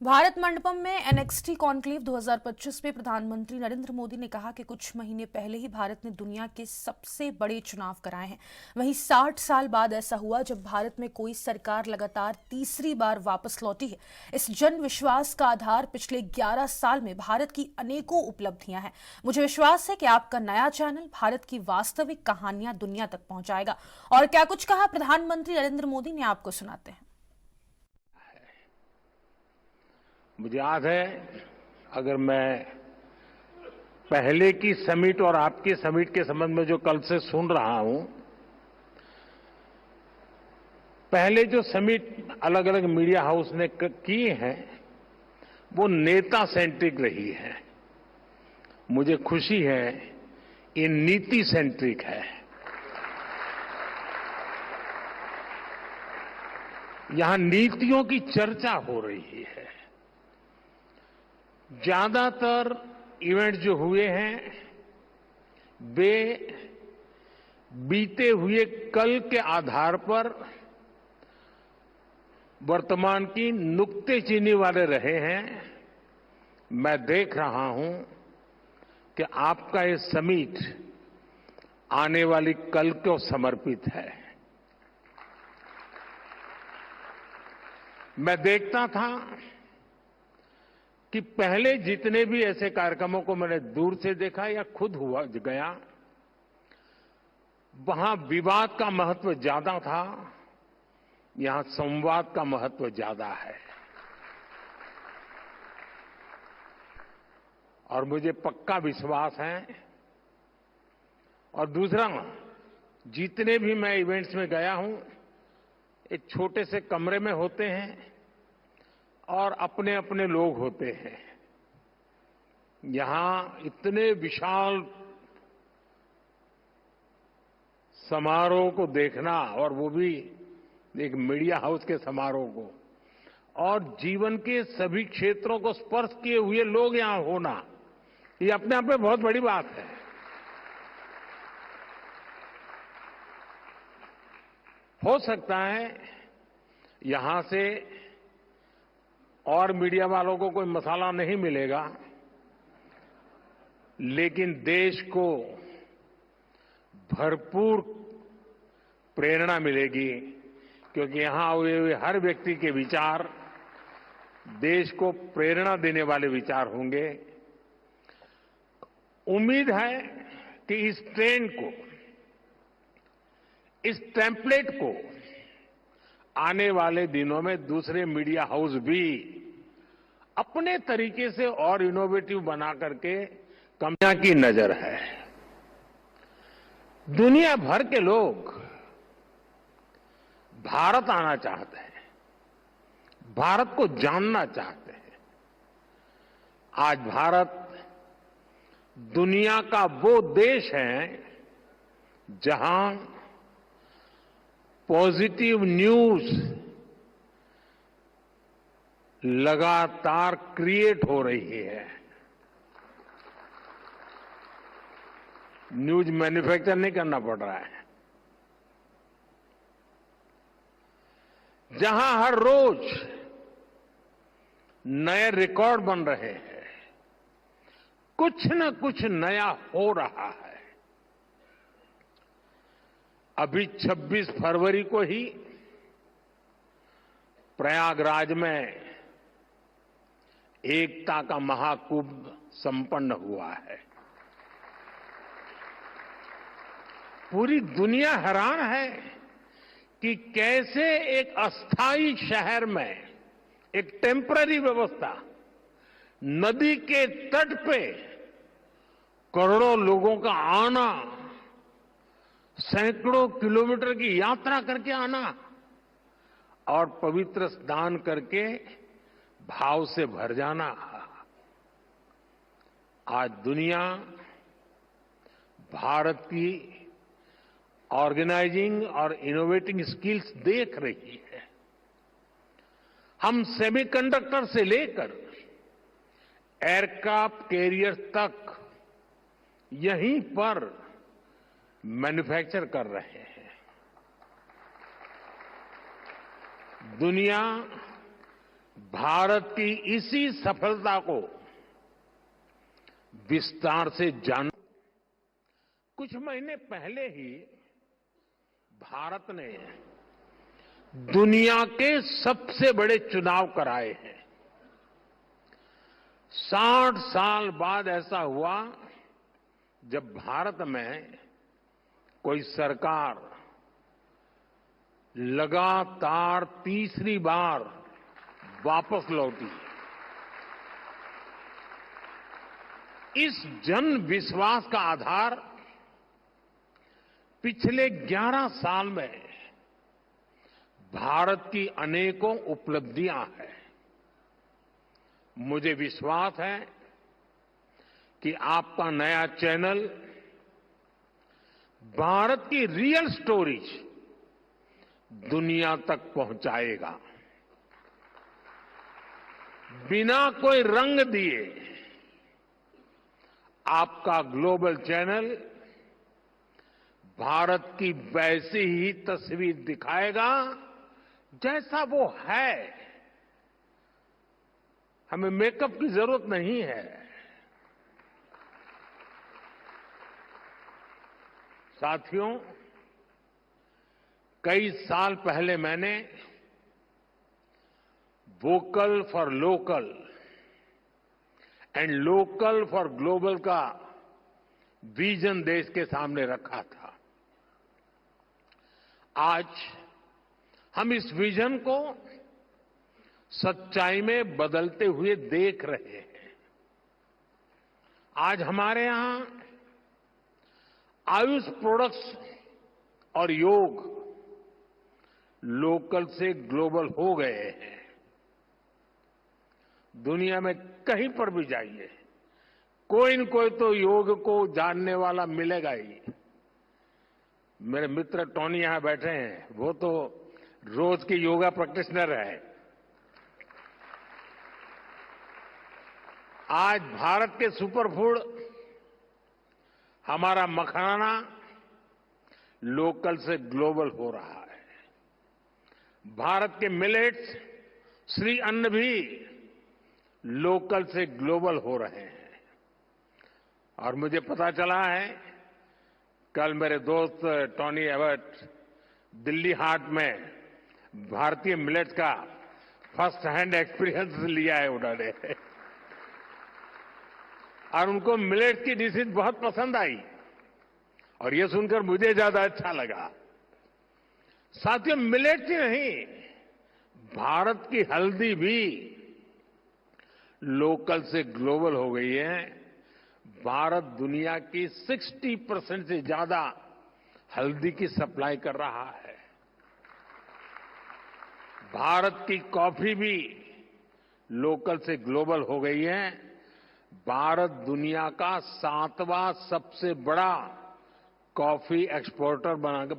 भारत मंडपम में NXT conclave 2025 में प्रधानमंत्री नरेंद्र मोदी ने कहा कि कुछ महीने पहले ही भारत ने दुनिया के सबसे बड़े चुनाव कराए हैं। वहीं 60 साल बाद ऐसा हुआ जब भारत में कोई सरकार लगातार तीसरी बार वापस लौटी है। इस जन विश्वास का आधार पिछले 11 साल में भारत की अनेकों उपलब्धियां हैं। मुझे विश्वास है कि आपका नया चैनल भारत की वास्तविक कहानियां दुनिया तक पहुंचाएगा। और क्या कुछ कहा प्रधानमंत्री नरेंद्र मोदी ने, आपको सुनाते हैं। मुझे याद है, अगर मैं पहले की समिट और आपकी समिट के संबंध में जो कल से सुन रहा हूं, पहले जो समिट अलग अलग मीडिया हाउस ने की है वो नेता सेंट्रिक रही है। मुझे खुशी है ये नीति सेंट्रिक है। यहां नीतियों की चर्चा हो रही है। ज्यादातर इवेंट जो हुए हैं वे बीते हुए कल के आधार पर वर्तमान की नुक्तेचीनी वाले रहे हैं। मैं देख रहा हूं कि आपका ये समिट आने वाली कल को समर्पित है। मैं देखता था कि पहले जितने भी ऐसे कार्यक्रमों को मैंने दूर से देखा या खुद हुआ गया, वहां विवाद का महत्व ज्यादा था, यहां संवाद का महत्व ज्यादा है। और मुझे पक्का विश्वास है। और दूसरा, जितने भी मैं इवेंट्स में गया हूं, एक छोटे से कमरे में होते हैं और अपने अपने लोग होते हैं। यहां इतने विशाल समारोह को देखना, और वो भी एक मीडिया हाउस के समारोह को, और जीवन के सभी क्षेत्रों को स्पर्श किए हुए लोग यहां होना, ये अपने आप में बहुत बड़ी बात है। हो सकता है यहां से और मीडिया वालों को कोई मसाला नहीं मिलेगा, लेकिन देश को भरपूर प्रेरणा मिलेगी, क्योंकि यहां हुए हर व्यक्ति के विचार देश को प्रेरणा देने वाले विचार होंगे। उम्मीद है कि इस ट्रेंड को, इस टेम्पलेट को आने वाले दिनों में दूसरे मीडिया हाउस भी अपने तरीके से और इनोवेटिव बना करके कमियां की नजर है। दुनिया भर के लोग भारत आना चाहते हैं, भारत को जानना चाहते हैं। आज भारत दुनिया का वो देश है जहां पॉजिटिव न्यूज लगातार क्रिएट हो रही है। न्यूज मैन्युफैक्चर नहीं करना पड़ रहा है। जहां हर रोज नए रिकॉर्ड बन रहे हैं, कुछ न कुछ नया हो रहा है। अभी 26 फरवरी को ही प्रयागराज में एकता का महाकुंभ संपन्न हुआ है। पूरी दुनिया हैरान है कि कैसे एक अस्थायी शहर में एक टेम्पररी व्यवस्था, नदी के तट पे करोड़ों लोगों का आना, सैकड़ों किलोमीटर की यात्रा करके आना और पवित्र स्नान करके भाव से भर जाना। आज दुनिया भारत की ऑर्गेनाइजिंग और इनोवेटिंग स्किल्स देख रही है। हम सेमीकंडक्टर से लेकर एयरक्राफ्ट कैरियर तक यहीं पर मैन्युफैक्चर कर रहे हैं। दुनिया भारत की इसी सफलता को विस्तार से जान। कुछ महीने पहले ही भारत ने दुनिया के सबसे बड़े चुनाव कराए हैं। 60 साल बाद ऐसा हुआ जब भारत में कोई सरकार लगातार तीसरी बार वापस लौटी। इस जन विश्वास का आधार पिछले 11 साल में भारत की अनेकों उपलब्धियां हैं। मुझे विश्वास है कि आपका नया चैनल भारत की रियल स्टोरीज दुनिया तक पहुंचाएगा। बिना कोई रंग दिए आपका ग्लोबल चैनल भारत की वैसी ही तस्वीर दिखाएगा जैसा वो है। हमें मेकअप की जरूरत नहीं है। साथियों, कई साल पहले मैंने vocal for local and local for global का विजन देश के सामने रखा था। आज हम इस विजन को सच्चाई में बदलते हुए देख रहे हैं। आज हमारे यहां आयुष प्रोडक्ट्स और योग लोकल से ग्लोबल हो गए हैं। दुनिया में कहीं पर भी जाइए, कोई न कोई तो योग को जानने वाला मिलेगा ही। मेरे मित्र टोनी यहां बैठे हैं, वो तो रोज के योगा प्रैक्टिशनर है। आज भारत के सुपरफूड हमारा मखाना लोकल से ग्लोबल हो रहा है। भारत के मिलेट्स, श्री अन्न भी लोकल से ग्लोबल हो रहे हैं। और मुझे पता चला है, कल मेरे दोस्त टोनी एबट दिल्ली हाट में भारतीय मिलेट्स का फर्स्ट हैंड एक्सपीरियंस लिया है उन्होंने और उनको मिलेट्स की डिशेज बहुत पसंद आई और ये सुनकर मुझे ज्यादा अच्छा लगा। साथियों, मिलेट्स ही नहीं, भारत की हल्दी भी लोकल से ग्लोबल हो गई है। भारत दुनिया की 60% से ज्यादा हल्दी की सप्लाई कर रहा है। भारत की कॉफी भी लोकल से ग्लोबल हो गई है। भारत दुनिया का 7वां सबसे बड़ा कॉफी एक्सपोर्टर बन